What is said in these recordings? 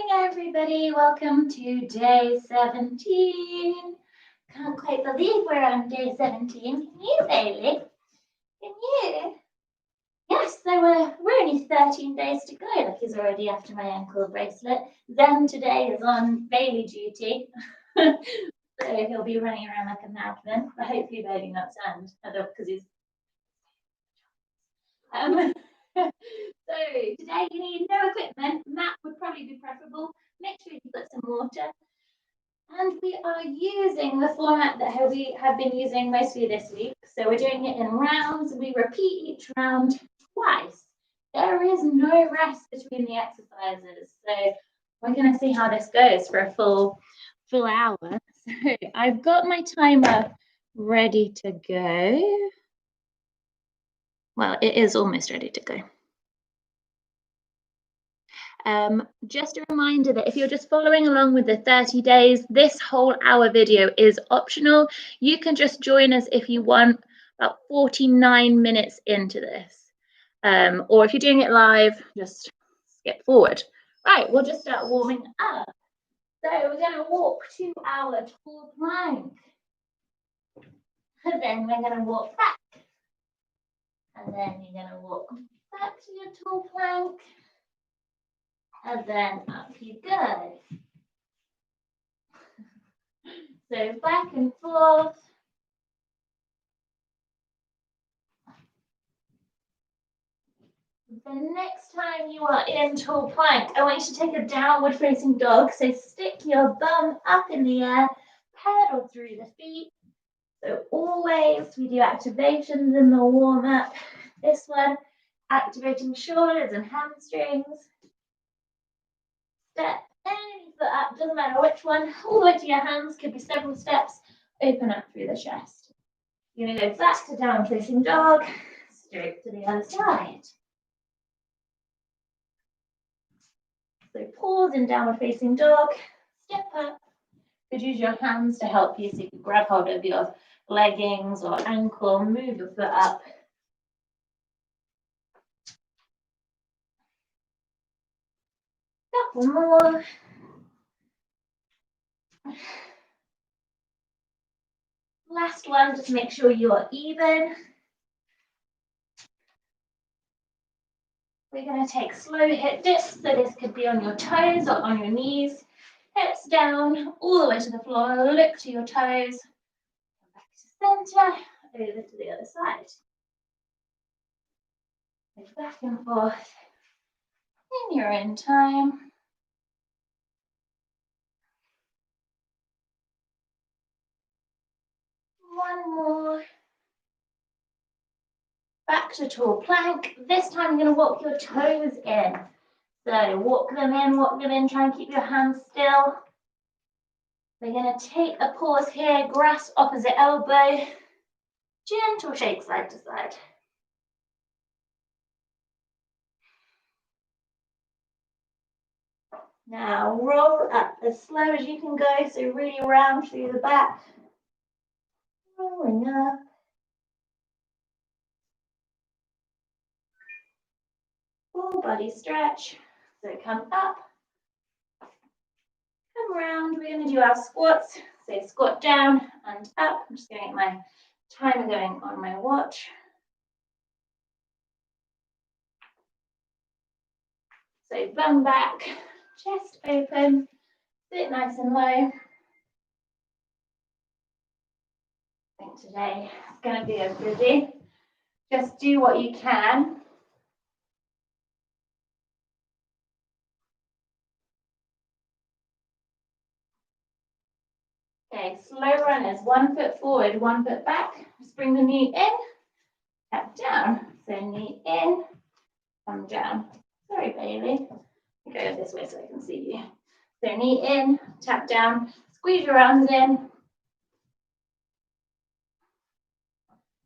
everybody. Welcome to day 17. Can't quite believe we're on day 17. Can you, Bailey? Can you? Yes, so we're only 13 days to go. Look, he's already after my ankle bracelet. Zen today is on Bailey duty. So he'll be running around like a madman. But hopefully Bailey not sand. Because he's so today you need no equipment. Mat would probably be preferable. Make sure you've got some water. And we are using the format that we have been using mostly this week. So we're doing it in rounds. We repeat each round twice. There is no rest between the exercises. So we're going to see how this goes for a full hour. So I've got my timer ready to go. Well, it is almost ready to go. Just a reminder that if you're just following along with the 30 days, this whole hour video is optional. You can just join us if you want about 49 minutes into this. Or if you're doing it live, just skip forward. Right, we'll just start warming up. So we're going to walk to our tall plank. And then we're going to walk back. And then you're going to walk back to your tall plank. And then up you go. So back and forth. The next time you are in tall plank, I want you to take a downward facing dog. So stick your bum up in the air, pedal through the feet. So always we do activations in the warm up. This one, activating shoulders and hamstrings. Step any foot up, doesn't matter which one, all the way to your hands, could be several steps. Open up through the chest. You're going to go back to downward facing dog, straight to the other side. So pause in downward facing dog, step up. You could use your hands to help you, so you can grab hold of your leggings or ankle, move your foot up. Couple more. Last one, just make sure you're even. We're going to take slow hip dips, so this could be on your toes or on your knees. Hips down, all the way to the floor, look to your toes. Back to center, over to the other side. Go back and forth in your own time. One more. Back to tall plank. This time you're going to walk your toes in. So walk them in, try and keep your hands still. We're going to take a pause here, grasp opposite elbow, gentle shake side to side. Now roll up as slow as you can go, so really round through the back. Rolling up. Full body stretch. So come up, come around. We're going to do our squats. So squat down and up. I'm just going to get my timer going on my watch. So bum back, chest open, sit nice and low. I think today is going to be a busy. Just do what you can. Okay, slow runners, 1 foot forward, 1 foot back. Just bring the knee in, tap down. So knee in, come down. Sorry, Bailey. Go this way so I can see you. So knee in, tap down, squeeze your arms in.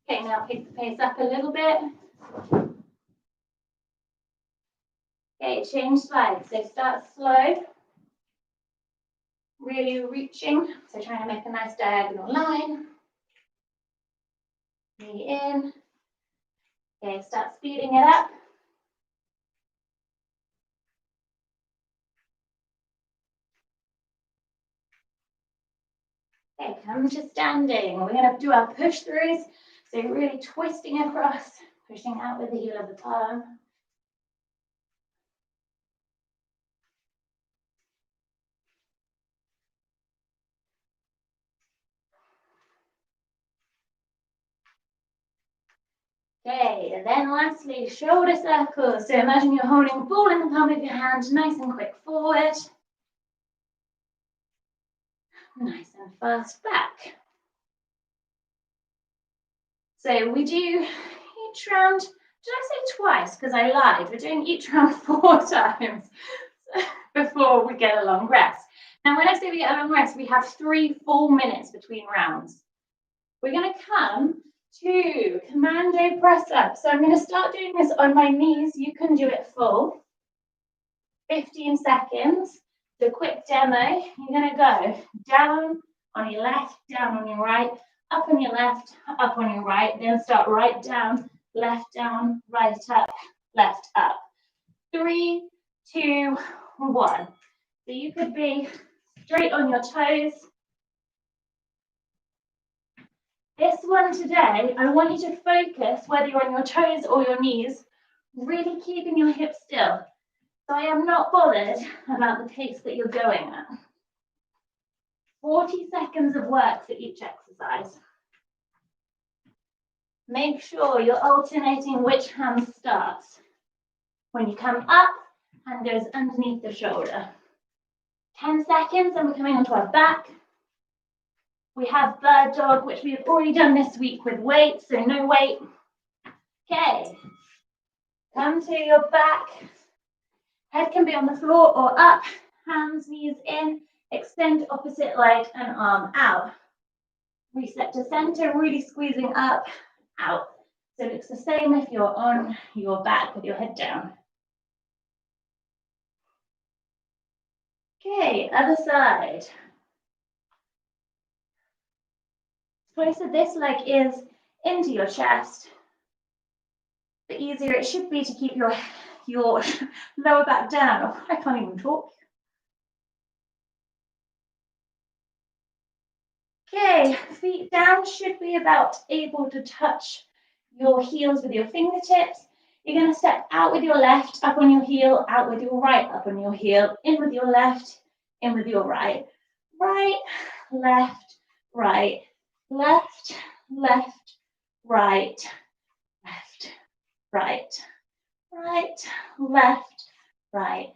Okay, now pick the pace up a little bit. Okay, change sides. So start slow. Really reaching. So trying to make a nice diagonal line. Knee in. Okay, start speeding it up. Okay, come to standing. We're going to do our push throughs. So you're really twisting across, pushing out with the heel of the palm. Okay, and then lastly, shoulder circles. So imagine you're holding a ball in the palm of your hand, nice and quick forward. Nice and fast back. So we do each round, did I say twice? Because I lied. We're doing each round 4 times before we get a long rest. Now, when I say we get a long rest, we have 3 full minutes between rounds. We're going to come to commando press up. So I'm going to start doing this on my knees. You can do it full. 15 seconds. So quick demo. You're going to go down on your left, down on your right, up on your left, up on your right. Then start right down, right up, left up. 3, 2, 1. So you could be straight on your toes. This one today, I want you to focus, whether you're on your toes or your knees, really keeping your hips still. So I am not bothered about the pace that you're going at. 40 seconds of work for each exercise. Make sure you're alternating which hand starts. When you come up, hand goes underneath the shoulder. 10 seconds and we're coming onto our back. We have bird dog, which we've already done this week with weight, so no weight. Okay, come to your back. Head can be on the floor or up, hands, knees in, extend opposite leg and arm out. Reset to center, really squeezing up, out. So it's the same if you're on your back with your head down. Okay, other side. Closer this leg is into your chest, the easier it should be to keep your lower back down. Oh, I can't even talk. Okay, feet down, should be about able to touch your heels with your fingertips. You're going to step out with your left, up on your heel, out with your right, up on your heel, in with your left, in with your right. Right, left, right, left, left, right, left, right, right, left, right,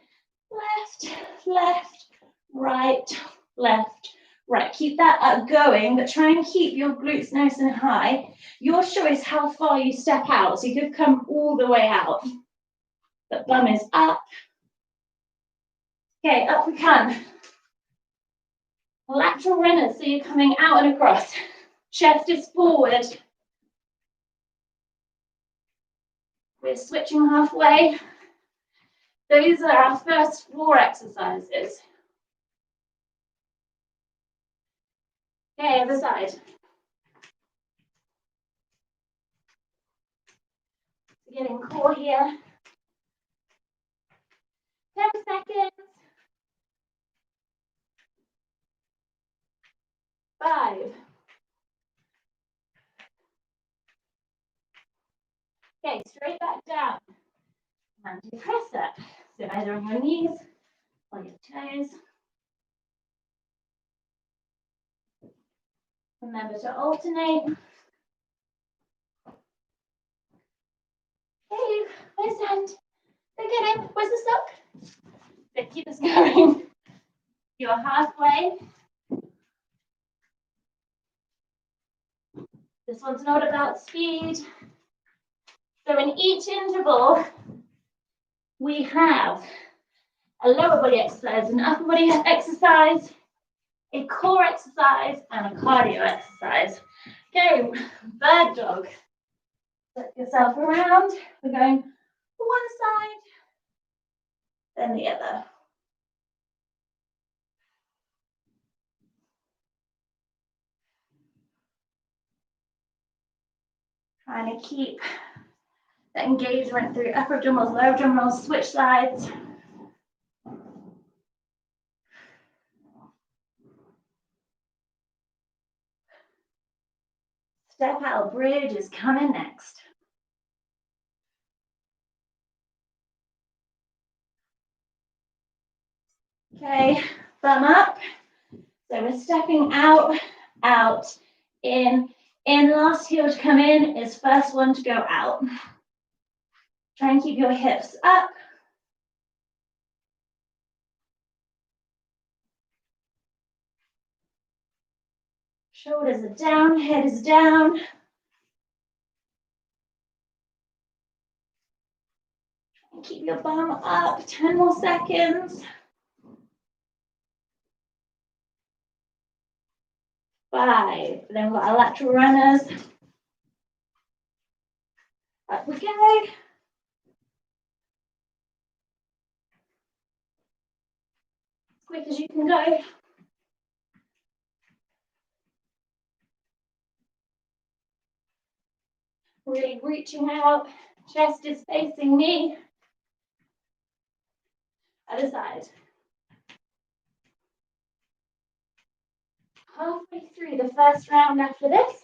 left, left, right, left, right. Keep that up going, but try and keep your glutes nice and high. Your choice how far you step out. So you could come all the way out. The bum is up. Okay, up we come. Lateral runners, so you're coming out and across. Chest is forward. We're switching halfway. Those are our first 4 exercises. Okay, other side. Getting core here. 10 seconds. 5. Okay, straight back down. And you press up. So either on your knees or your toes. Remember to alternate. Hey, where's the hand? Look at him. Where's the sock? So keep us going. You're halfway. This one's not about speed. So in each interval, we have a lower body exercise, an upper body exercise, a core exercise, and a cardio exercise. Okay, bird dog. Flip yourself around. We're going one side, then the other. Trying to keep the engagement through upper abdominals, lower abdominals, switch sides. Step out bridge is coming next. Okay, thumb up. So we're stepping out, out, in. Last heel to come in is first one to go out. Try and keep your hips up. Shoulders are down, head is down. Keep your bum up, 10 more seconds. 5, then we've got our lateral runners. Up we go. As quick as you can go. Really reaching out, chest is facing me. Other side. Halfway through the first round after this.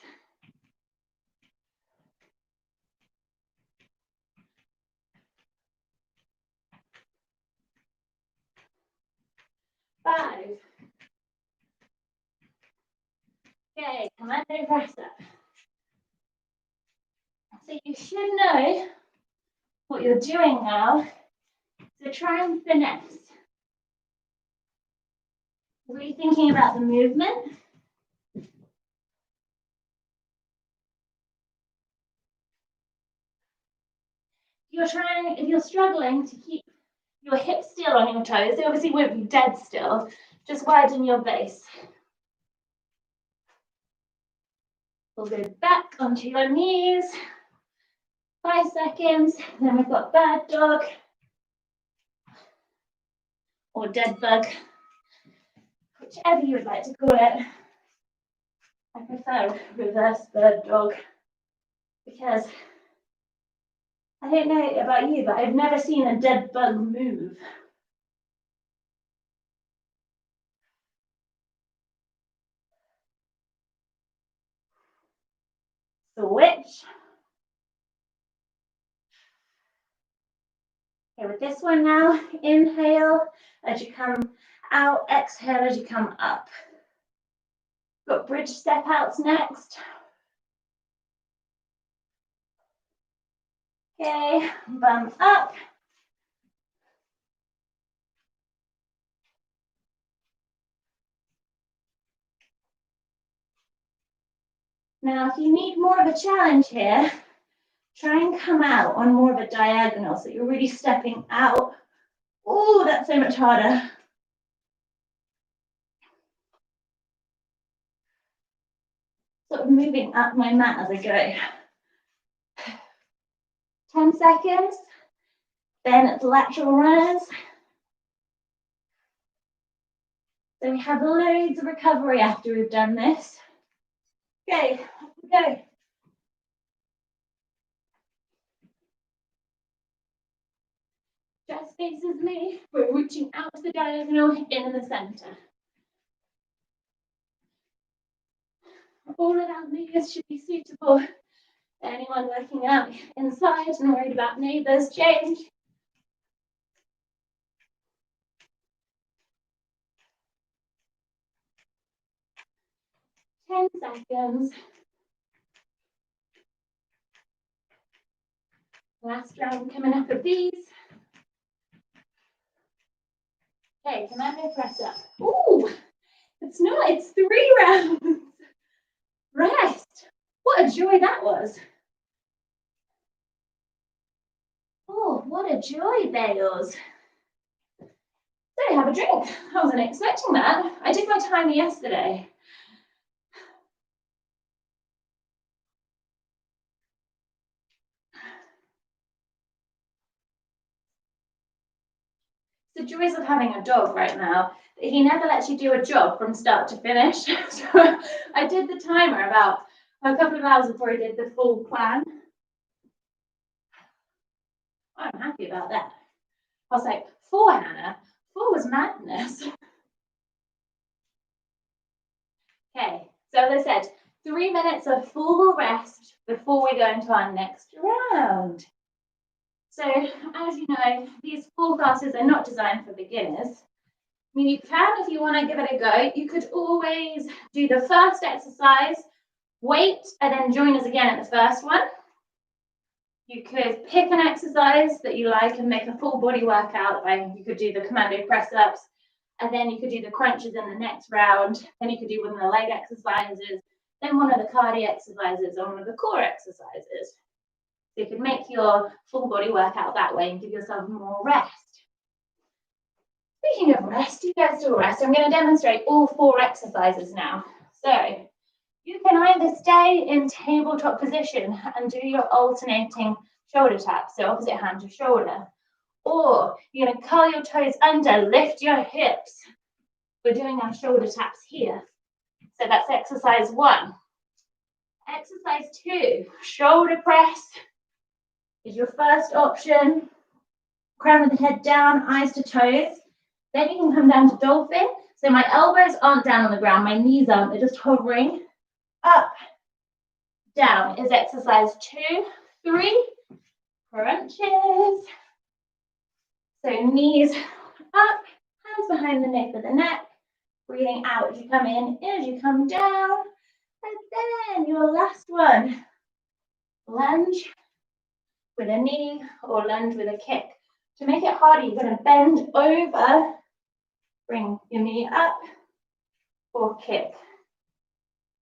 5. Okay, commando press up. So you should know what you're doing now. So try and finesse. Really thinking about the movement. If you're struggling to keep your hips still on your toes, they obviously won't be dead still. Just widen your base. We'll go back onto your knees. 5 seconds. Then we've got bird dog or dead bug, whichever you would like to call it. I prefer reverse bird dog because I don't know about you, but I've never seen a dead bug move. Switch. Okay, with this one now, inhale as you come out, exhale as you come up. Got bridge step outs next. Okay, bum up. Now, if you need more of a challenge here, try and come out on more of a diagonal, so you're really stepping out. Oh, that's so much harder. Sort of moving up my mat as I go. 10 seconds. Then it's lateral runners. So we have loads of recovery after we've done this. Okay, off we go. Chest faces me. We're reaching out to the diagonal in the center. All of our movements should be suitable for anyone working out inside and worried about neighbors. Change. 10 seconds. Last round coming up of these. Okay, commando press up. Ooh, it's not, it's 3 rounds. Rest. What a joy that was. Oh, what a joy, Bales. So have a drink. I wasn't expecting that. I did my timer yesterday. The joys of having a dog right now, he never lets you do a job from start to finish. So I did the timer about a couple of hours before I did the full plan. I'm happy about that. I was like, 4, Hannah? 4 was madness. Okay, so as I said, 3 minutes of full rest before we go into our next round. So as you know, these 4 classes are not designed for beginners. I mean, you can, if you want to give it a go, you could always do the first exercise, wait, and then join us again at the first one. You could pick an exercise that you like and make a full body workout. Like you could do the commando press-ups, and then you could do the crunches in the next round. Then you could do one of the leg exercises, then one of the cardio exercises, or one of the core exercises. So you can make your full body workout that way and give yourself more rest. Speaking of rest, you guys do rest. I'm going to demonstrate all 4 exercises now. So you can either stay in tabletop position and do your alternating shoulder taps, so opposite hand to shoulder, or you're going to curl your toes under, lift your hips. We're doing our shoulder taps here. So that's exercise 1. Exercise 2, shoulder press is your first option. Crown of the head down, eyes to toes. Then you can come down to dolphin. So my elbows aren't down on the ground, my knees aren't, they're just hovering. Up, down is exercise 2, 3, crunches. So knees up, hands behind the nape of the neck, breathing out as you come in as you come down. And then your last one, lunge with a knee or lunge with a kick. To make it harder, you're going to bend over, bring your knee up, or kick.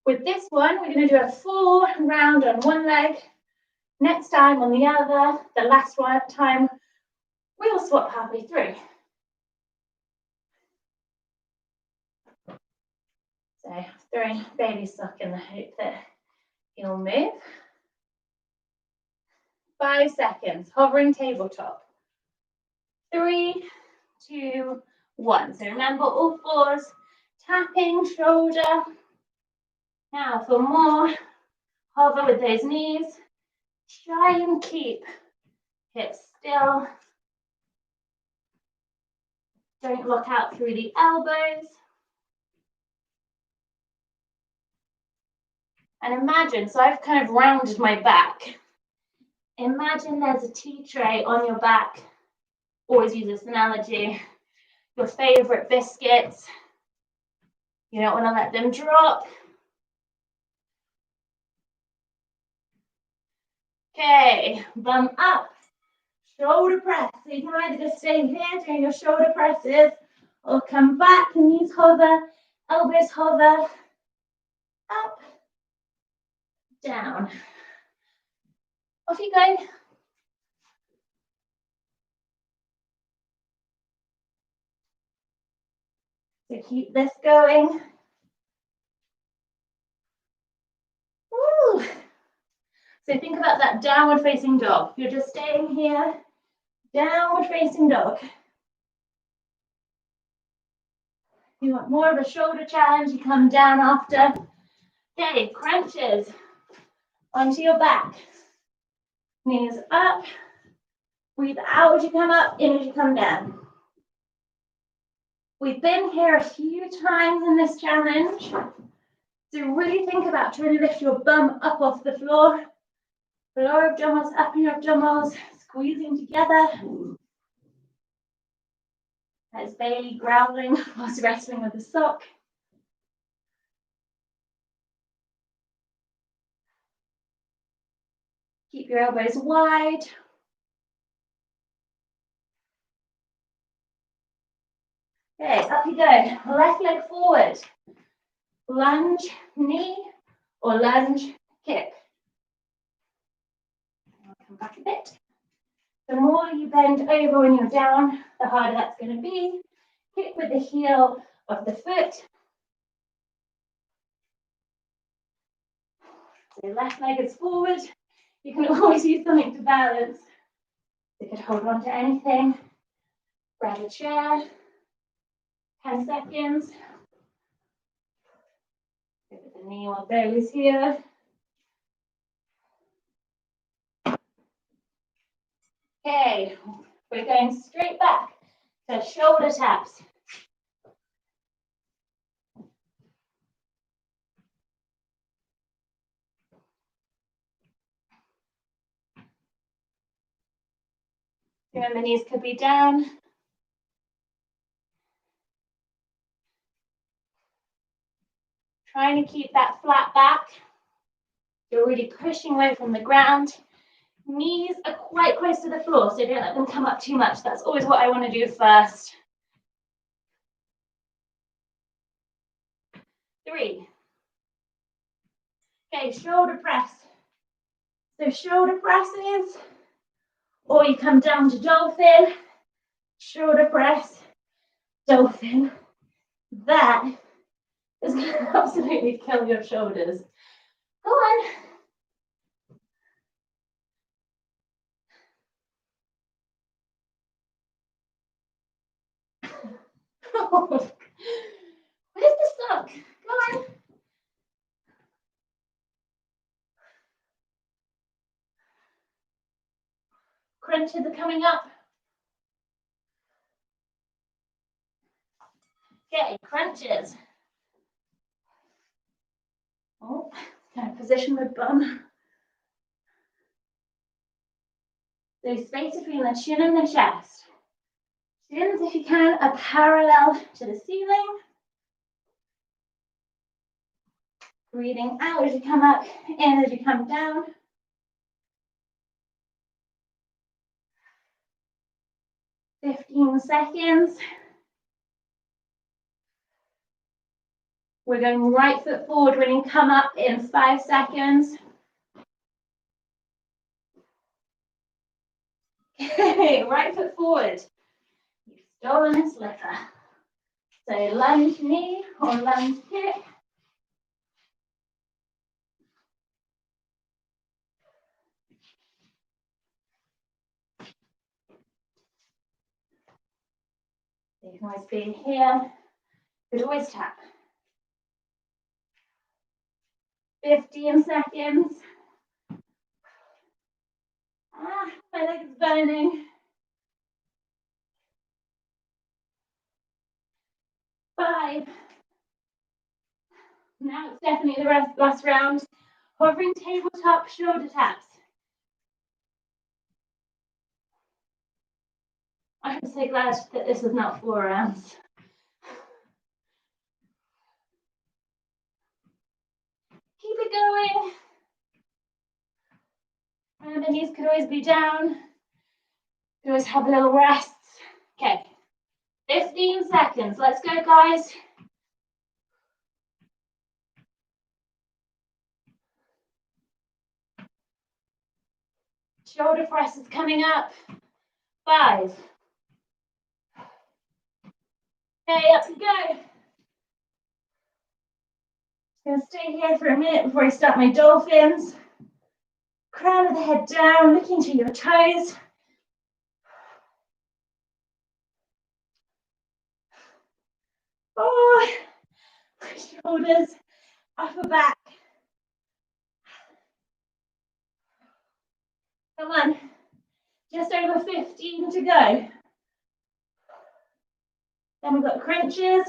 With this one, we're going to do a full round on one leg. Next time on the other. The last one time, we'll swap halfway through. So throwing baby sock in the hope that he'll move. 5 seconds, hovering tabletop. 3, 2, 1. So remember all 4s, tapping shoulder. Now for more, hover with those knees. Try and keep hips still. Don't lock out through the elbows. And imagine, so I've kind of rounded my back. Imagine there's a tea tray on your back. Always use this analogy. Your favorite biscuits. You don't want to let them drop. Okay, bum up, shoulder press. So you can either just stay here doing your shoulder presses or come back, knees hover, elbows hover, up, down. Off you go. So keep this going. Woo. So think about that downward facing dog. You're just staying here, downward facing dog. You want more of a shoulder challenge, you come down after. Okay, crunches onto your back. Knees up, breathe out as you come up, in as you come down. We've been here a few times in this challenge. So really think about trying to lift your bum up off the floor. Lower abdominals, upper abdominals, squeezing together. There's Bailey growling whilst wrestling with the sock. Keep your elbows wide. Okay, up you go. Left leg forward. Lunge, knee, or lunge, kick. I'll come back a bit. The more you bend over when you're down, the harder that's going to be. Kick with the heel of the foot. So left leg is forward. You can always use something to balance. You could hold on to anything. Grab a chair. 10 seconds. Give it the knee while Bailey's here. Okay, we're going straight back to shoulder taps. Remember, knees could be down. Trying to keep that flat back. You're really pushing away from the ground. Knees are quite close to the floor, so don't let them come up too much. That's always what I want to do first. 3. Okay, shoulder press. So shoulder presses, or you come down to dolphin, shoulder press, dolphin. That is going to absolutely kill your shoulders. Go on. Where's the sock? Go on. Crunches are coming up. Okay, crunches. Oh, kind of position the bum. So space between the chin and the chest. Shins, if you can, are parallel to the ceiling. Breathing out as you come up, in as you come down. "15 seconds. We're going right foot forward when you come up in 5 seconds. Okay, right foot forward. You've stolen a slipper. So lunge knee or lunge kick. You can always be here. Could always tap. 15 seconds. Ah, my leg is burning. 5. Now it's definitely the last round. Hovering tabletop shoulder taps. I'm so glad that this is not 4 rounds. Keep it going. Remember, knees could always be down. You always have little rests. Okay, 15 seconds. Let's go, guys. Shoulder press is coming up. 5. Okay, up we go. I'm going to stay here for a minute before I start my dolphins. Crown of the head down, looking to your toes. Oh, shoulders, upper back. Come on, just over 15 to go. Then we've got crunches.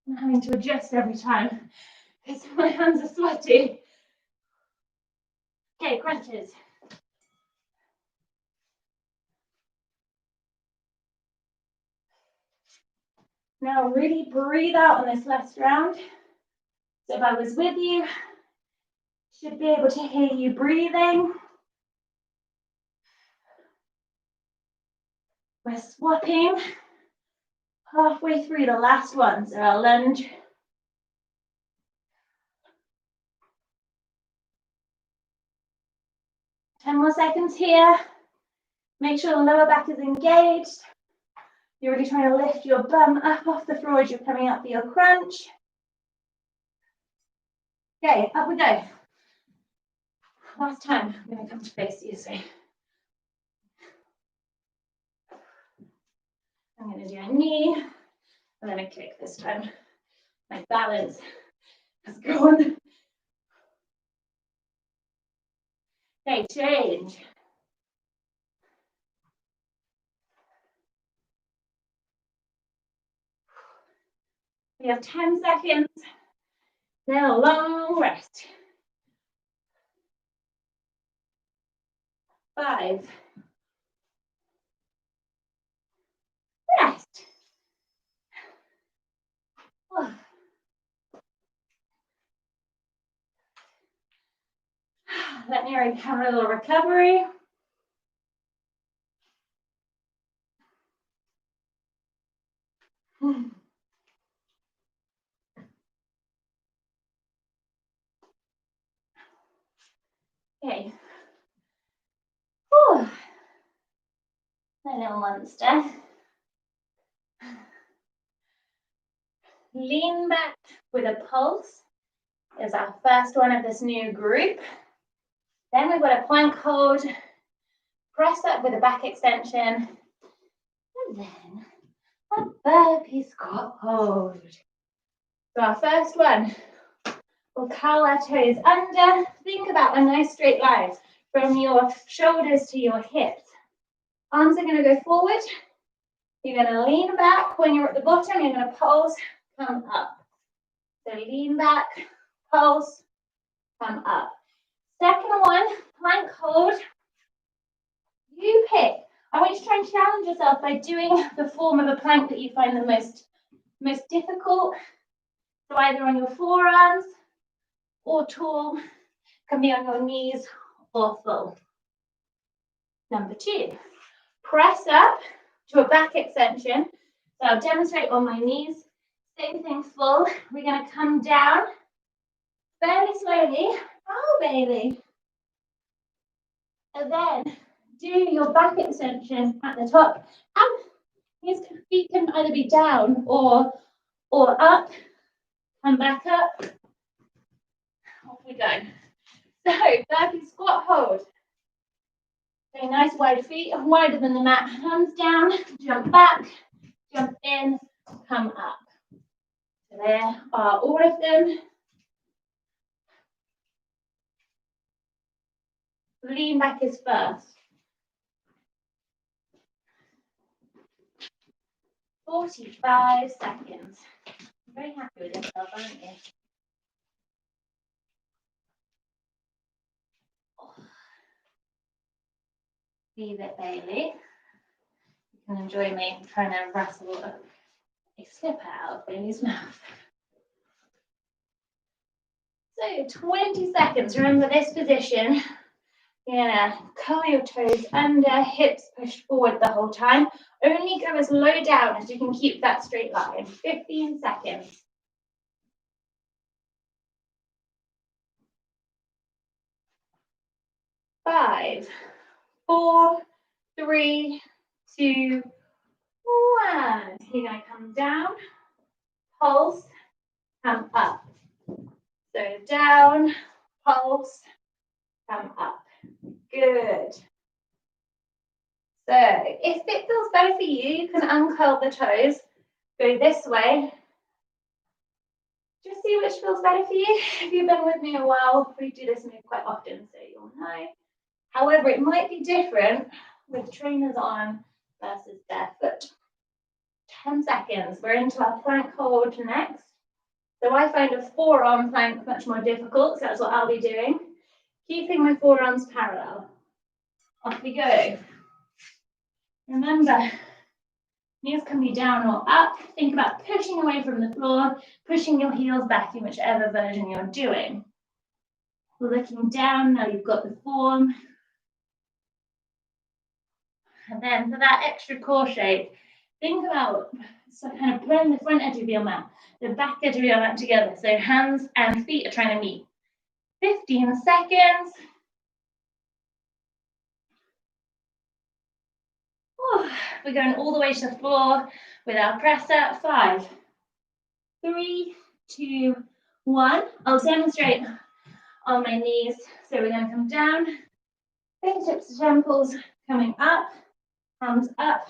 I'm having to adjust every time because my hands are sweaty. Okay, crunches. Now really breathe out on this last round. So if I was with you, should be able to hear you breathing. We're swapping halfway through the last one, so I'll lunge. Ten more seconds here. Make sure the lower back is engaged. You're really trying to lift your bum up off the floor as you're coming up for your crunch. Okay, up we go. Last time, I'm going to come to face you, so I'm going to do a knee and then a kick this time. My balance has gone. Okay, change. We have 10 seconds, then a long rest. 5. Rest. Oh. Let me have a little recovery. Okay. Whew. A little monster. Lean back with a pulse is our first one of this new group. Then we've got a plank hold, press up with a back extension, and then a burpee squat hold. So our first one, we'll curl our toes under. Think about a nice straight line from your shoulders to your hips. Arms are going to go forward. You're going to lean back. When you're at the bottom, you're going to pulse, come up. So lean back, pulse, come up. Second one, plank hold. You pick. I want you to try and challenge yourself by doing the form of a plank that you find the most difficult. So either on your forearms or tall, can be on your knees or full. Number 2, press up to a back extension. So I'll demonstrate on my knees. Same thing, full. We're going to come down fairly slowly. Oh, baby. And then do your back extension at the top. And his feet can either be down or up. Come back up. Off we go. So, burpee squat hold. Okay, nice wide feet, wider than the mat. Hands down, jump back, jump in, come up. So there are all of them. Lean back is first. 45 seconds. I'm very happy with yourself, aren't you? Leave it, Bailey. You can enjoy me trying to wrestle a slip out of Bailey's mouth. So 20 seconds. Remember this position. You're gonna curl your toes under, hips push forward the whole time. Only go as low down as you can keep that straight line. 15 seconds. 5, 4, 3, 2, 1. You're gonna come down, pulse, come up. So down, pulse, come up. Good. So if it feels better for you, you can uncurl the toes, go this way. Just see which feels better for you. If you've been with me a while, we do this move quite often, so you'll know. However, it might be different with trainers on versus barefoot. 10 seconds. We're into our plank hold next. So I find a forearm plank much more difficult, so that's what I'll be doing. Keeping my forearms parallel. Off we go. Remember, knees can be down or up. Think about pushing away from the floor, pushing your heels back in whichever version you're doing. Looking down, now you've got the form. And then for that extra core shape, think about kind of pulling the front edge of your mat, the back edge of your mat together. So hands and feet are trying to meet. 15 seconds. We're going all the way to the floor with our press up. 5, 3, 2, 1. I'll demonstrate on my knees. So we're going to come down, fingertips to temples, coming up, hands up.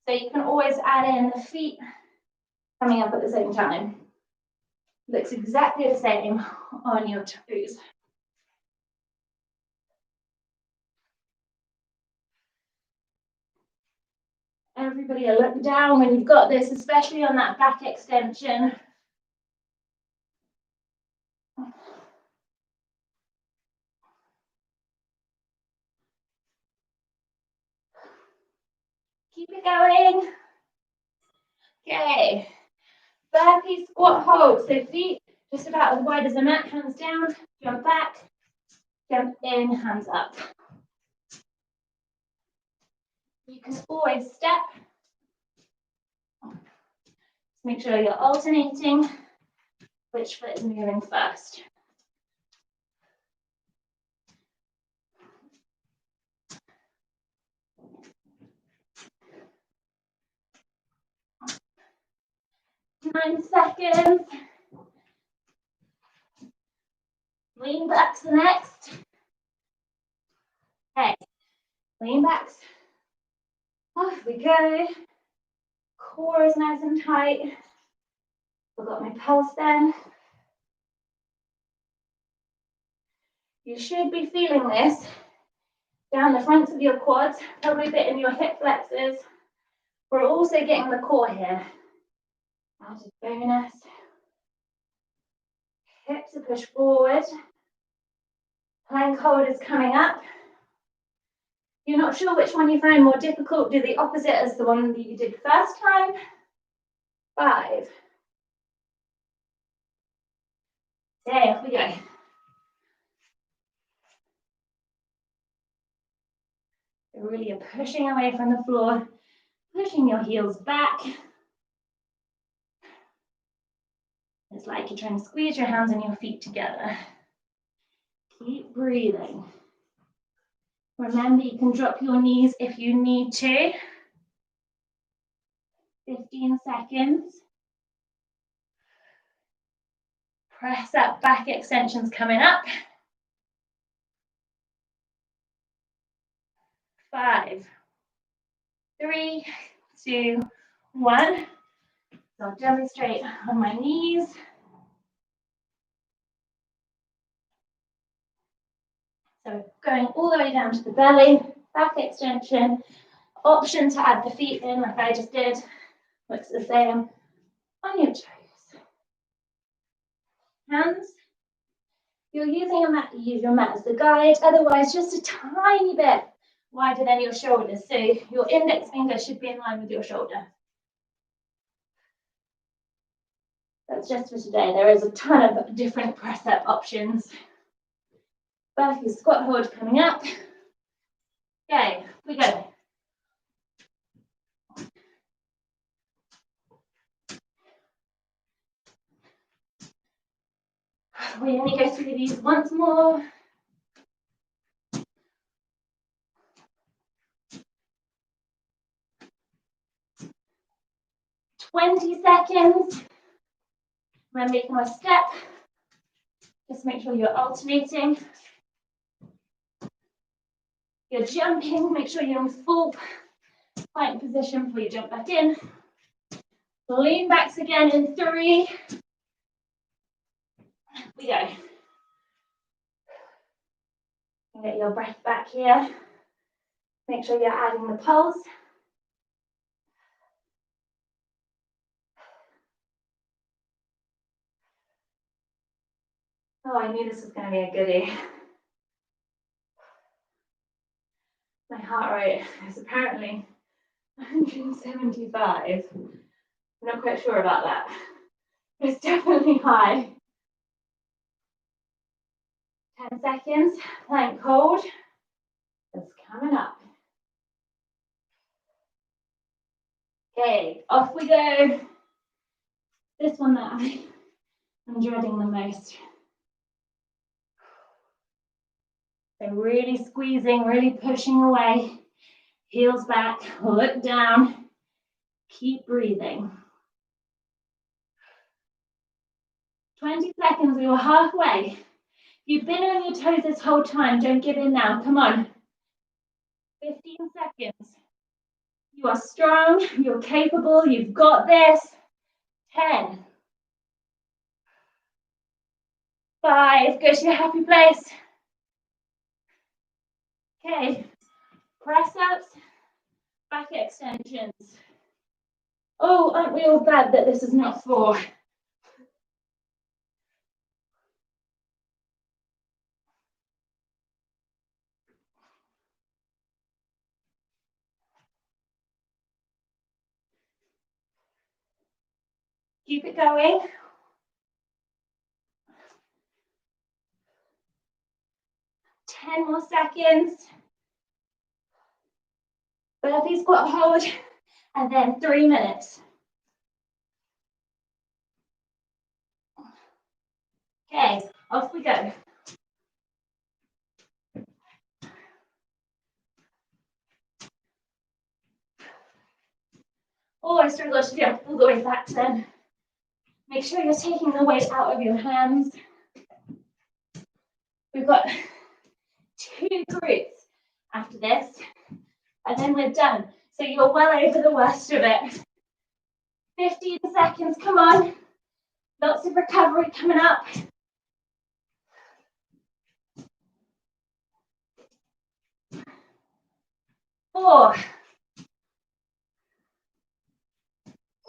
So you can always add in the feet coming up at the same time. Looks exactly the same on your toes. Everybody look down when you've got this, especially on that back extension. going. Okay. Burpee squat hold. So feet just about as wide as the mat, hands down, jump back, jump in, hands up. You can always step. Make sure you're alternating which foot is moving first. Nine seconds. Lean back to next. Okay, lean back. Off we go. Core is nice and tight. I've got my pulse then. You should be feeling this down the fronts of your quads, probably a bit in your hip flexors. We're also getting the core here. Added bonus. Hips are pushed forward. Plank hold is coming up. You're not sure which one you find more difficult, do the opposite as the one that you did first time. 5. Okay, off we go. So really you're pushing away from the floor, pushing your heels back. It's like you're trying to squeeze your hands and your feet together. Keep breathing. Remember, you can drop your knees if you need to. 15 seconds. Press up, back extensions coming up. 5, 3, 2, 1. So I'll demonstrate on my knees. So going all the way down to the belly, back extension. Option to add the feet in like I just did. Looks the same on your toes. Hands. You're using a mat, you use your mat as the guide. Otherwise, just a tiny bit wider than your shoulders. So your index finger should be in line with your shoulder. That's just for today. There is a ton of different press up options. Burpee squat hold coming up. Okay, we go. We only go through these once more. "20 seconds. Remember, you can always step. Just make sure you're alternating. You're jumping, make sure you're in full plank position before you jump back in. Lean backs again in 3. We go. Get your breath back here. Make sure you're adding the pulse. Oh, I knew this was going to be a goodie. My heart rate is apparently 175. I'm not quite sure about that. It's definitely high. 10 seconds, plank hold. It's coming up. Okay, off we go. This one that I'm dreading the most. So really squeezing, really pushing away. Heels back, look down. Keep breathing. 20 seconds, we were halfway. You've been on your toes this whole time. Don't give in now. Come on. 15 seconds. You are strong. You're capable. You've got this. 10. 5. Go to your happy place. Okay. Press ups. Back extensions. Oh, aren't we all glad that this is not 4? Keep it going. Ten more seconds. Burpee squat hold, and then 3 minutes. Okay, off we go. Oh, I struggle to jump all the way back then. Make sure you're taking the weight out of your hands. We've got 2 groups after this, and then we're done. So you're well over the worst of it. 15 seconds, come on. Lots of recovery coming up. 4.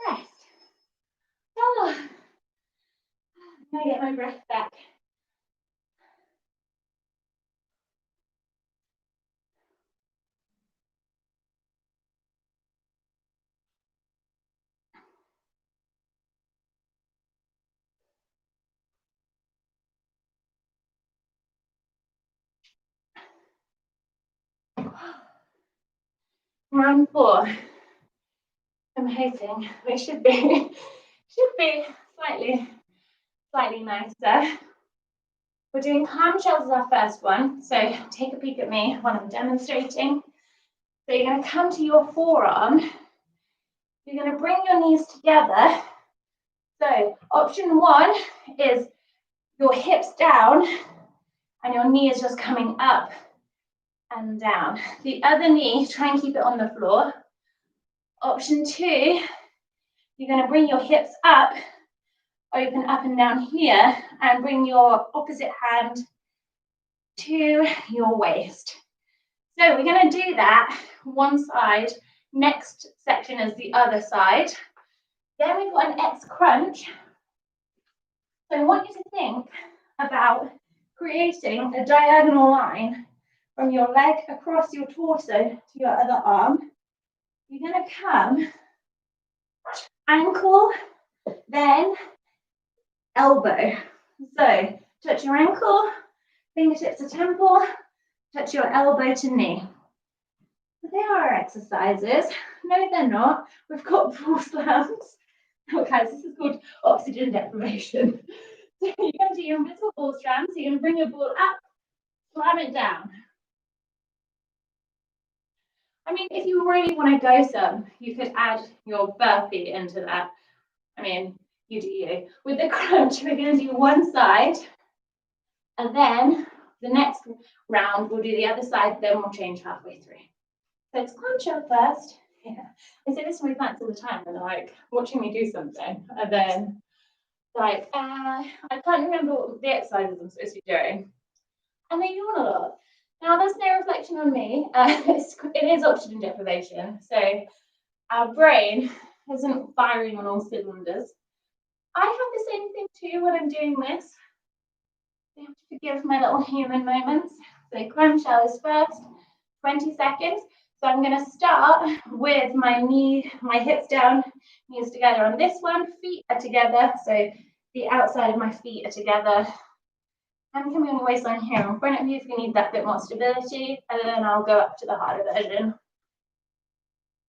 Rest. Oh. I'm gonna get my breath back. Round 4. I'm hoping it should be slightly nicer. We're doing clamshells as our first one, so take a peek at me when I'm demonstrating. So you're going to come to your forearm. You're going to bring your knees together. So option 1 is your hips down and your knee is just coming up and down. The other knee, try and keep it on the floor. Option 2, you're going to bring your hips up, open up and down here, and bring your opposite hand to your waist. So we're going to do that one side. Next section is the other side. Then we've got an X crunch. So I want you to think about creating a diagonal line from your leg across your torso to your other arm. You're going to come ankle, then elbow. So touch your ankle, fingertips to temple, touch your elbow to knee. They are our exercises. No, they're not. We've got ball slams. Oh, guys, this is called oxygen deprivation. So you're going to do your invisible ball slam. So you're going to bring your ball up, slam it down. I mean, if you really want to go some, you could add your burpee into that. I mean, you do you. With the crunch, we're going to do one side, and then the next round, we'll do the other side, then we'll change halfway through. So it's clamshell first. Yeah. I say this to my clients all the time, and they're like watching me do something, and then like, I can't remember what the exercises I'm supposed to be doing. And they yawn a lot. Now, there's no reflection on me. It is oxygen deprivation. So our brain isn't firing on all cylinders. I have the same thing too when I'm doing this. You have to forgive my little human moments. So clamshell is first, 20 seconds. So I'm going to start with my hips down, knees together on this one, feet are together. So the outside of my feet are together. I'm coming on the waistline here in front of you if you need that bit more stability, and then I'll go up to the harder version.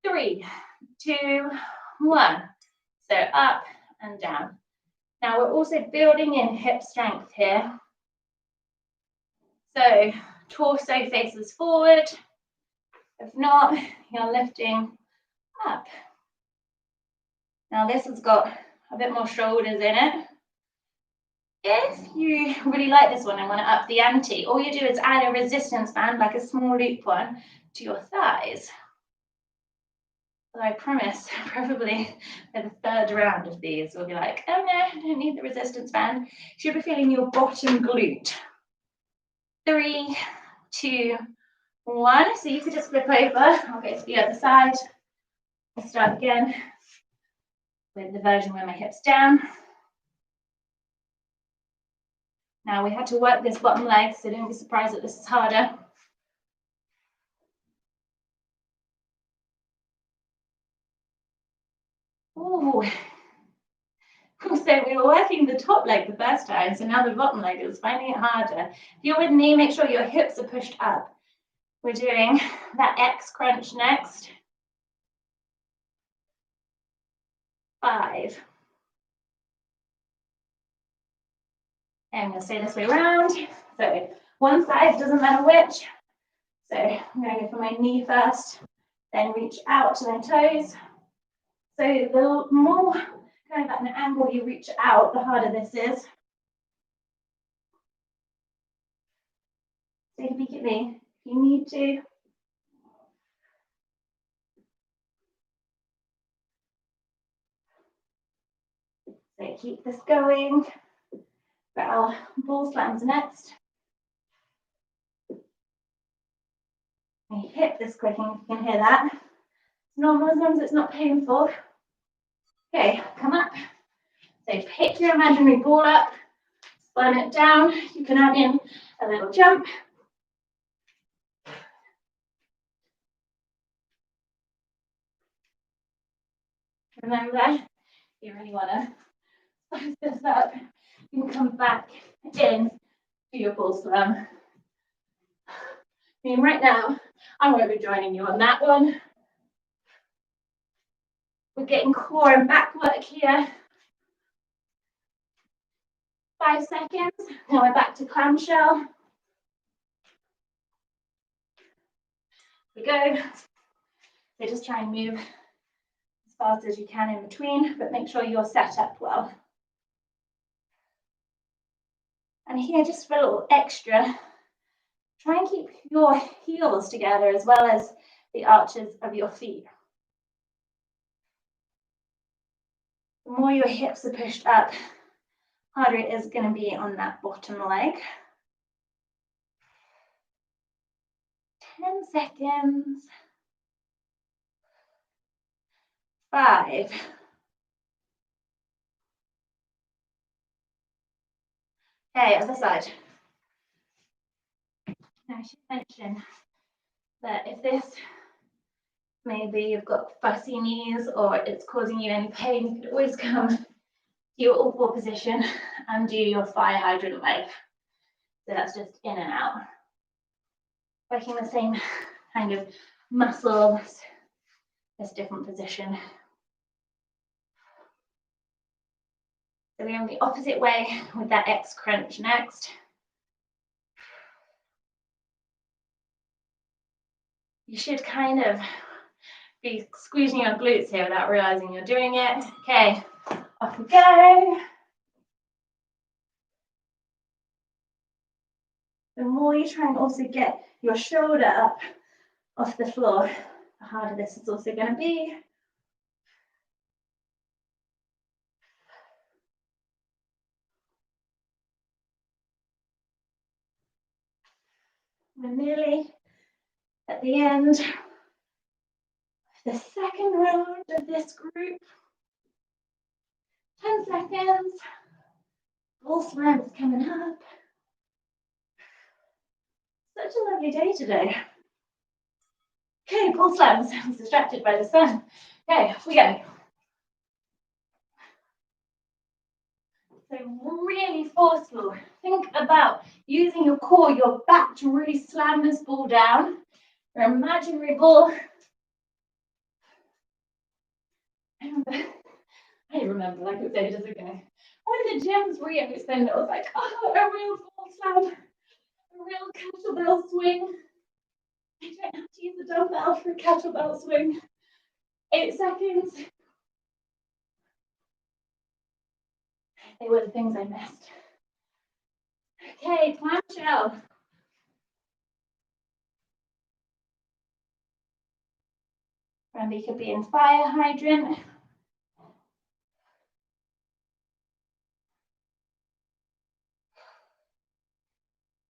3, 2, 1. So up and down. Now we're also building in hip strength here. So torso faces forward. If not, you're lifting up. Now this has got a bit more shoulders in it. If you really like this one and want to up the ante, all you do is add a resistance band, like a small loop one, to your thighs. So I promise, probably for the third round of these, we'll be like, oh no, I don't need the resistance band. You should be feeling your bottom glute. 3, 2, 1. So you could just flip over. I'll go to the other side. I'll start again with the version where my hips down. Now we had to work this bottom leg, so don't be surprised that this is harder. Ooh. So we were working the top leg the first time, so now the bottom leg is finding it harder. If you're with me, make sure your hips are pushed up. We're doing that X crunch next. 5. And I'm going to stay this way around. So one side, doesn't matter which. So I'm going to go for my knee first, then reach out to my toes. So the more kind of at an angle you reach out, the harder this is. Take a peek at me if you need to. So keep this going. Got our ball slams next. My hip is clicking, if you can hear that. It's normal as long as it's not painful. Okay, come up. So pick your imaginary ball up, slam it down. You can add in a little jump. Remember, if you really want to spice this up, you can come back in to your ball slam. I mean, right now, I won't be joining you on that one. We're getting core and back work here. 5 seconds. Now we're back to clamshell. We go. So just try and move as fast as you can in between, but make sure you're set up well. And here, just for a little extra, try and keep your heels together as well as the arches of your feet. The more your hips are pushed up, harder it is going to be on that bottom leg. 10 seconds. 5. Okay, other side. Now I should mention that if this, maybe you've got fussy knees or it's causing you any pain, you could always come to your all four position and do your fire hydrant leg. So that's just in and out. Working the same kind of muscles, just different position. So we're going the opposite way with that X crunch next. You should kind of be squeezing your glutes here without realizing you're doing it. Okay, off we go. The more you try and also get your shoulder up off the floor, the harder this is also going to be. We're nearly at the end of the second round of this group. 10 seconds. Ball slams coming up. Such a lovely day today. Okay, ball slams. I was distracted by the sun. Okay, off we go. So really forceful. Think about using your core, your back to really slam this ball down. Your imaginary ball. I remember like it was ages ago. When the gyms reopened, it was like, oh, a real ball slam, a real kettlebell swing. I don't have to use a dumbbell for a kettlebell swing. 8 seconds. They were the things I missed. Okay, clamshell. Remember, you could be in fire hydrant.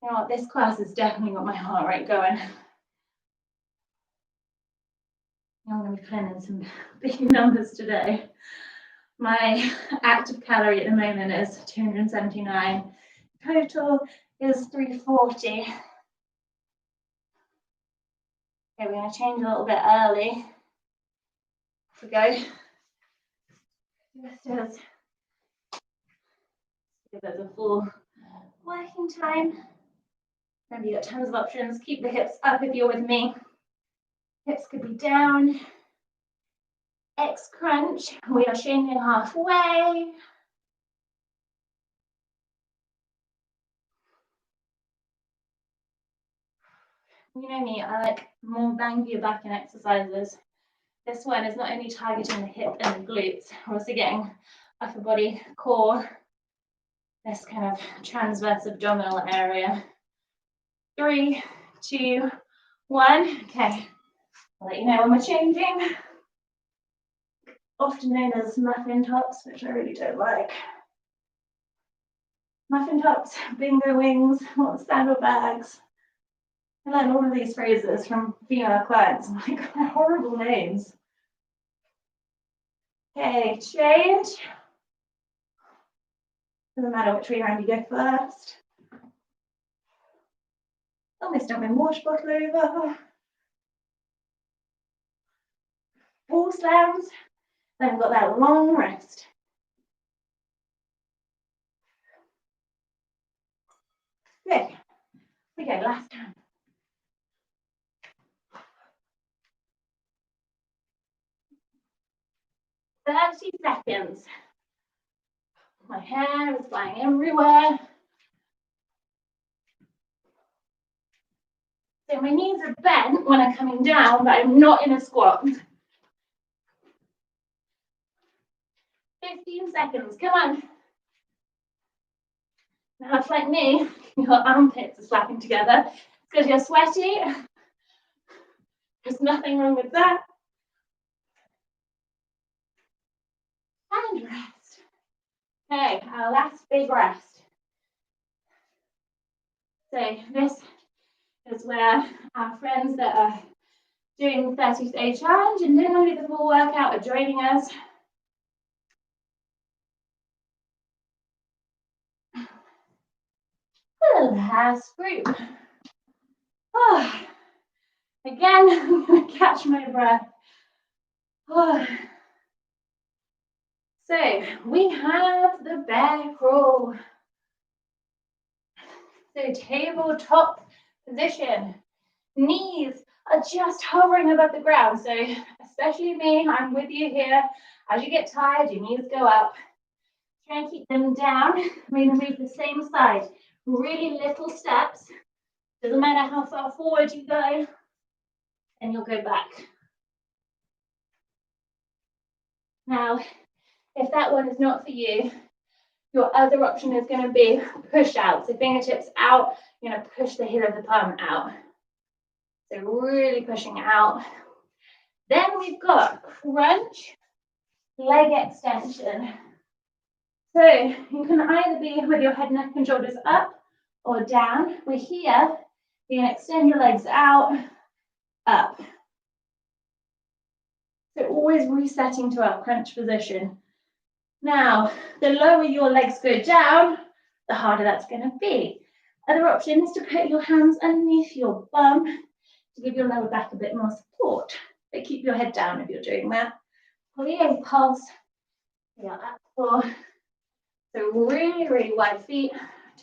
You know what, this class has definitely got my heart rate going. I'm going to be planning some big numbers today. My active calorie at the moment is 279. Total is 340. Okay, we're going to change a little bit early. Off we go. This is Give us a full working time. Remember, you've got tons of options. Keep the hips up if you're with me. Hips could be down. X crunch. We are changing halfway. You know me, I like more bang for your back in exercises. This one is not only targeting the hip and the glutes, we're also getting upper body, core, this kind of transverse abdominal area. 3, 2, 1. Okay, I'll let you know when we're changing. Often known as muffin tops, which I really don't like. Muffin tops, bingo wings, saddlebags. I learned all of these phrases from female clients. I'm like, they're horrible names. Okay, change. Doesn't matter which way around you go first. Almost don't my wash bottle over. Wall slams. Then we've got that long rest. Good. Okay, last time. seconds. My hair is flying everywhere. So my knees are bent when I'm coming down, but I'm not in a squat. 15 seconds, come on. Now it's like me, your armpits are slapping together because you're sweaty. There's nothing wrong with that. And rest. Okay, our last big rest. So this is where our friends that are doing the 30-day challenge and didn't do the full workout are joining us. The last group. Oh. Again, I'm going to catch my breath. Oh. So we have the bear crawl. So tabletop position. Knees are just hovering above the ground. So especially me, I'm with you here. As you get tired, your knees go up. Try and keep them down. We're going to move the same side. Really little steps. Doesn't matter how far forward you go. And you'll go back. Now, if that one is not for you, your other option is going to be push out. So fingertips out, you're going to push the heel of the palm out. So really pushing out. Then we've got crunch, leg extension. So you can either be with your head, neck and shoulders up or down. We're here, you're going to extend your legs out, up. So always resetting to our crunch position. Now, the lower your legs go down, the harder that's going to be. Other option is to put your hands underneath your bum to give your lower back a bit more support. But keep your head down if you're doing that. Plie pulse. We are up for. So really, really wide feet.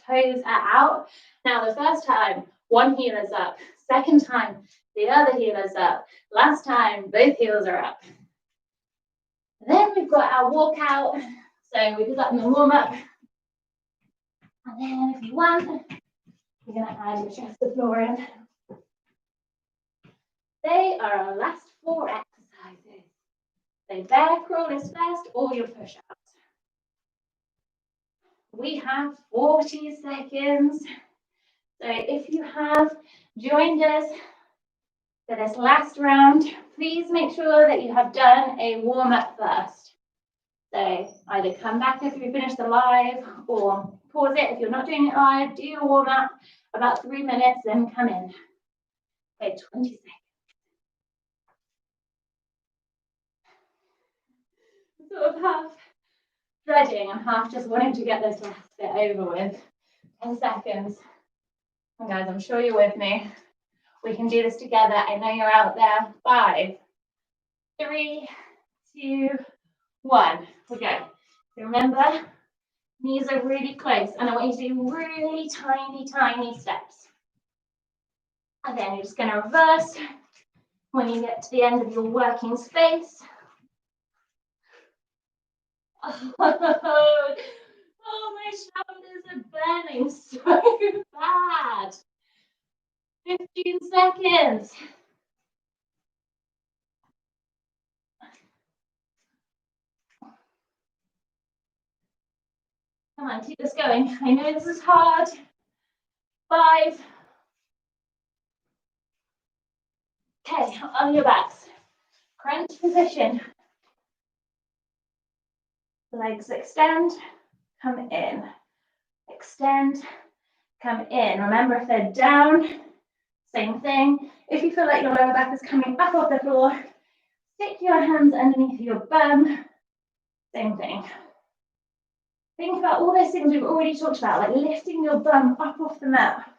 Toes are out. Now the first time, one heel is up. Second time, the other heel is up. Last time, both heels are up. Then we've got our walkout. So we do that in the warm-up. And then if you want, you're going to add your chest to floor in. They are our last 4 exercises. So bear crawl is first, or your push-ups. We have 40 seconds. So if you have joined us for this last round, please make sure that you have done a warm-up first. So either come back if you finish the live or pause it if you're not doing it live, do your warm-up about 3 minutes, then come in. Okay, 20 seconds. Sort of half dreading and half just wanting to get this last bit over with. 10 seconds. And guys, I'm sure you're with me. We can do this together. I know you're out there. 5, 3, 2, 1. We go. So remember, Knees are really close, and I want you to do really tiny, tiny steps. And then you're just going to reverse when you get to the end of your working space. Oh, my shoulders are burning so bad. 15 seconds. Come on, keep this going. I know this is hard. 5. Okay, on your backs. Crunch position. Legs extend, come in. Extend, come in. Remember, if they're down, same thing. If you feel like your lower back is coming up off the floor, stick your hands underneath your bum. Same thing. Think about all those things we've already talked about, like lifting your bum up off the mat.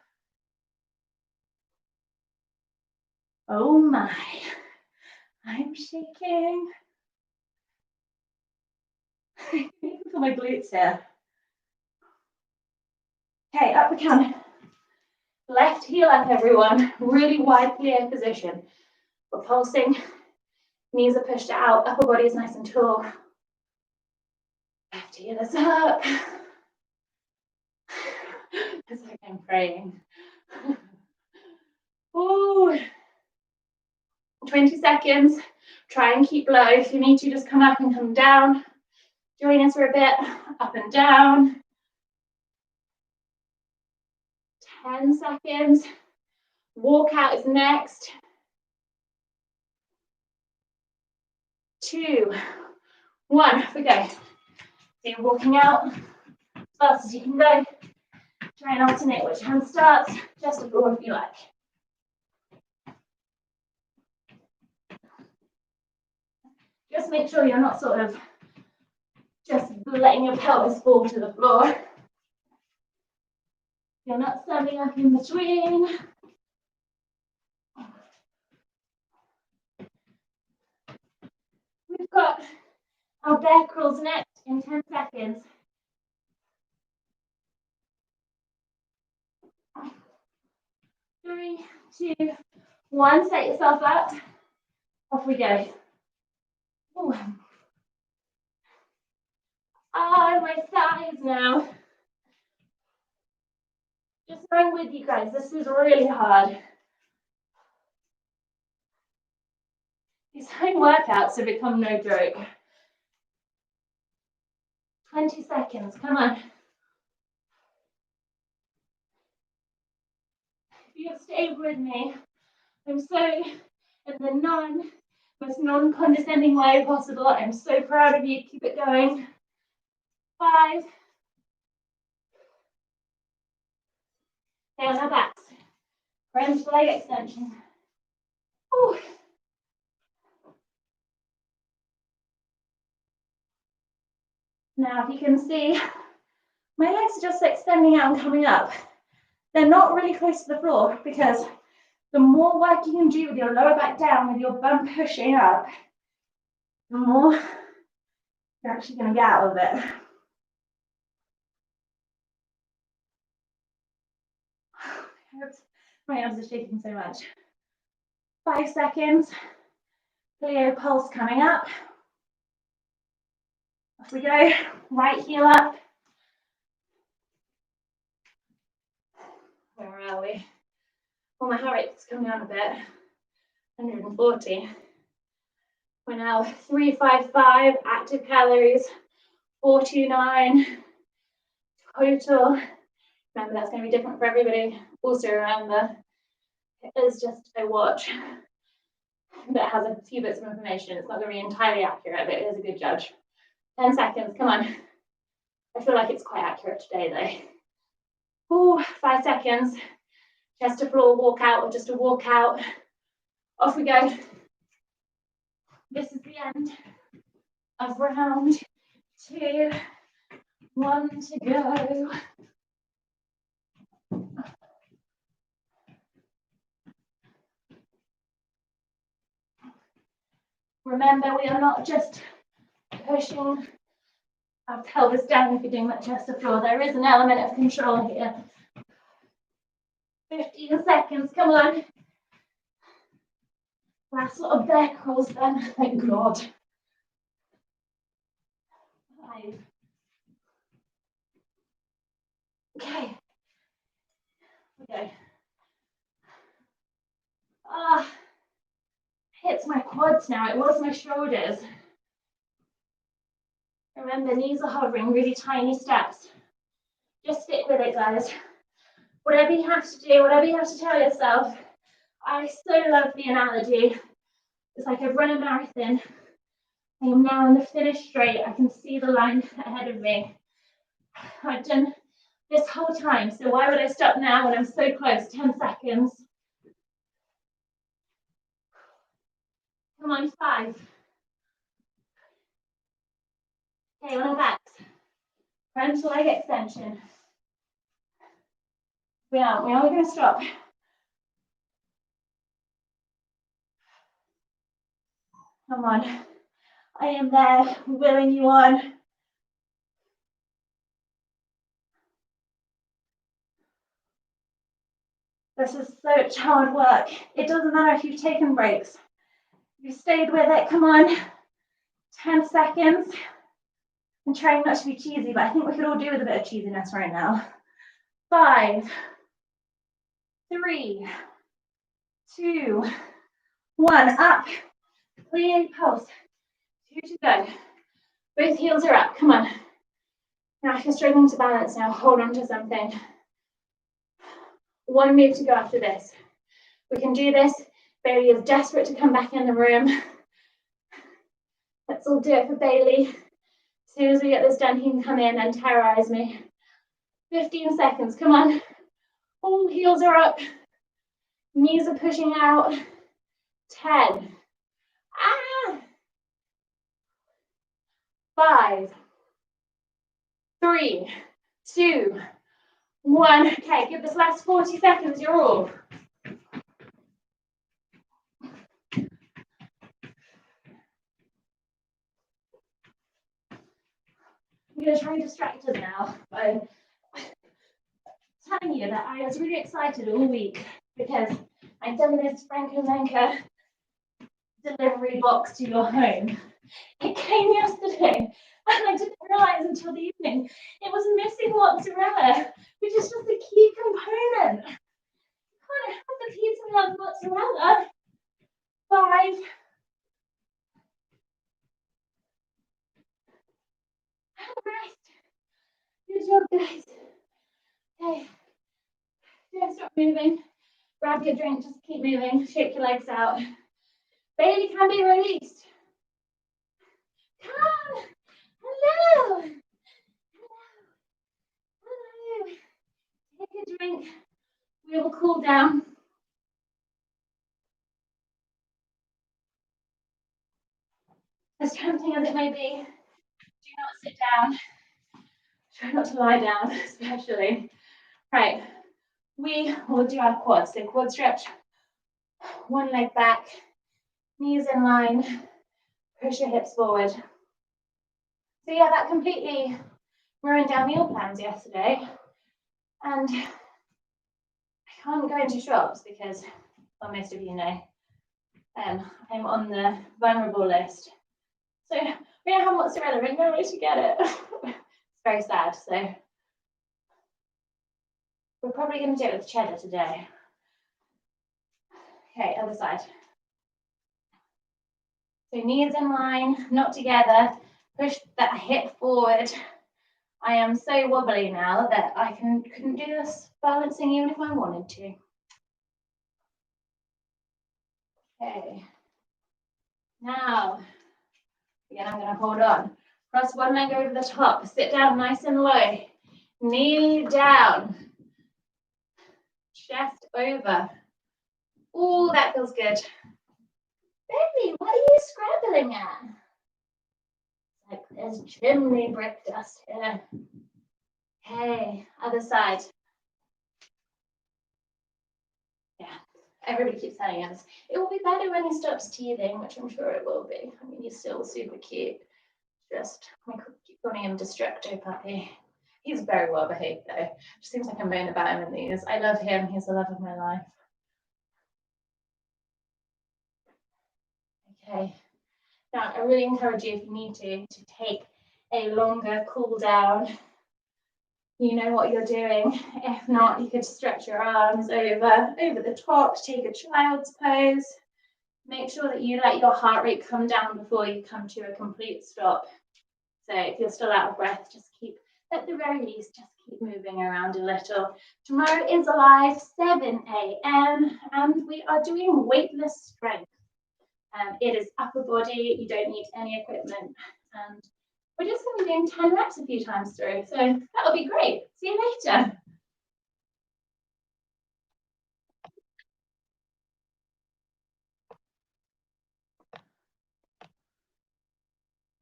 Oh my, I'm shaking. I can feel my glutes here. Okay, up we come. Left heel up, everyone. Really wide, clear position. We're pulsing. Knees are pushed out. Upper body is nice and tall. Left heel is up. It's like I'm praying. Ooh. 20 seconds. Try and keep low. If you need to, just come up and come down. Join us for a bit. Up and down. 10 seconds. Walk out is next. 2, 1. Off we go. So you're walking out as fast as you can go. Try and alternate which hand starts. Just a floor if you like. Just make sure you're not sort of just letting your pelvis fall to the floor. You're not standing up in between. We've got our bear crawls next in 10 seconds. 3, 2, 1. Set yourself up. Off we go. Ooh. Ah, my thighs now. Just hang with you guys. This is really hard. These home workouts have become no joke. 20 seconds. Come on. If you have stayed with me, I'm so, in the most non-condescending way possible, I'm so proud of you. Keep it going. 5. Stay on our backs. French leg extension. Ooh. Now, if you can see, my legs are just extending out and coming up. They're not really close to the floor because the more work you can do with your lower back down, with your bum pushing up, the more you're actually going to get out of it. My arms are shaking so much. 5 seconds. Clear pulse coming up. Off we go. Right heel up. Where are we? Well, my heart rate's coming down a bit. 140. We're now 355 active calories, 429 total. Remember, that's going to be different for everybody. Also remember, it is just a watch that has a few bits of information. It's not going to be entirely accurate, but it is a good judge. 10 seconds, come on. I feel like it's quite accurate today though. Ooh, 5 seconds. Just a floor walk out or just a walk out. Off we go. This is the end of round 2. 1 to go. Remember, we are not just pushing have pelvis down if you're doing that chest to floor. There is an element of control here. 15 seconds, come on. Last little bear crawls then, thank God. 5. Okay. Okay. Hits my quads now, it was my shoulders. Remember, knees are hovering, really tiny steps. Just stick with it, guys. Whatever you have to do, whatever you have to tell yourself. I so love the analogy. It's like I've run a marathon. I am now in the finish straight. I can see the line ahead of me. I've done this whole time, so why would I stop now when I'm so close? 10 seconds. Come on, 5. Okay, on our backs. Front leg extension. We are going to stop. Come on. I am there, willing you on. This is such hard work. It doesn't matter if you've taken breaks. You stayed with it, come on. 10 seconds. I'm trying not to be cheesy, but I think we could all do with a bit of cheesiness right now. 5, 3, 2, 1, up. Clear pulse. 2 to go. Both heels are up, come on. Now if you're struggling to balance now, hold on to something. 1 move to go after this. We can do this. Bailey is desperate to come back in the room. Let's all do it for Bailey. As soon as we get this done, he can come in and terrorize me. 15 seconds, come on. All heels are up. Knees are pushing out. 10. 5, 3, 2, 1. Okay, give this last 40 seconds your all. I'm going to try and distract us now by telling you that I was really excited all week because I've done this Frank and Lenka delivery box to your home. It came yesterday and I didn't realise until the evening it was missing mozzarella, which is just a key component. You can't have the pizza without mozzarella. 5. Rest. Good job, guys. Okay. Don't stop moving. Grab your drink, just keep moving. Shake your legs out. Bailey can be released. Come. Hello. Hello. Take a drink. We will cool down. As tempting as it may be, do not sit down. Try not to lie down, especially. Right. We will do our quads. So quad stretch. 1 leg back. Knees in line. Push your hips forward. So yeah, that completely ruined our meal plans yesterday. And I can't go into shops because, well, most of you know, I'm on the vulnerable list. So we don't have mozzarella and no way to get it. It's very sad. So we're probably going to do it with cheddar today. Okay, other side. So knees in line, not together. Push that hip forward. I am so wobbly now that I couldn't do this balancing even if I wanted to. Okay. Now, again, I'm going to hold on. Cross 1 leg over the top. Sit down nice and low. Knee down. Chest over. Ooh, that feels good. Baby, what are you scrabbling at? Like there's chimney brick dust here. Okay, other side. Yeah, everybody keeps telling us it will be better when he stops teething, which I'm sure it will be. I mean, he's still super cute. Just my cookie calling him Destructo Puppy. He's very well behaved though. Just seems like I moan about him in these. I love him. He's the love of my life. Okay. Now, I really encourage you, if you need to take a longer cool down. You know what you're doing. If not, you could stretch your arms over the top, take a child's pose. Make sure that you let your heart rate come down before you come to a complete stop. So if you're still out of breath, just keep, at the very least, just keep moving around a little. Tomorrow is live 7 a.m. and we are doing weightless strength. It is upper body, you don't need any equipment. And we're just going to be doing 10 reps a few times through. So that'll be great. See you later.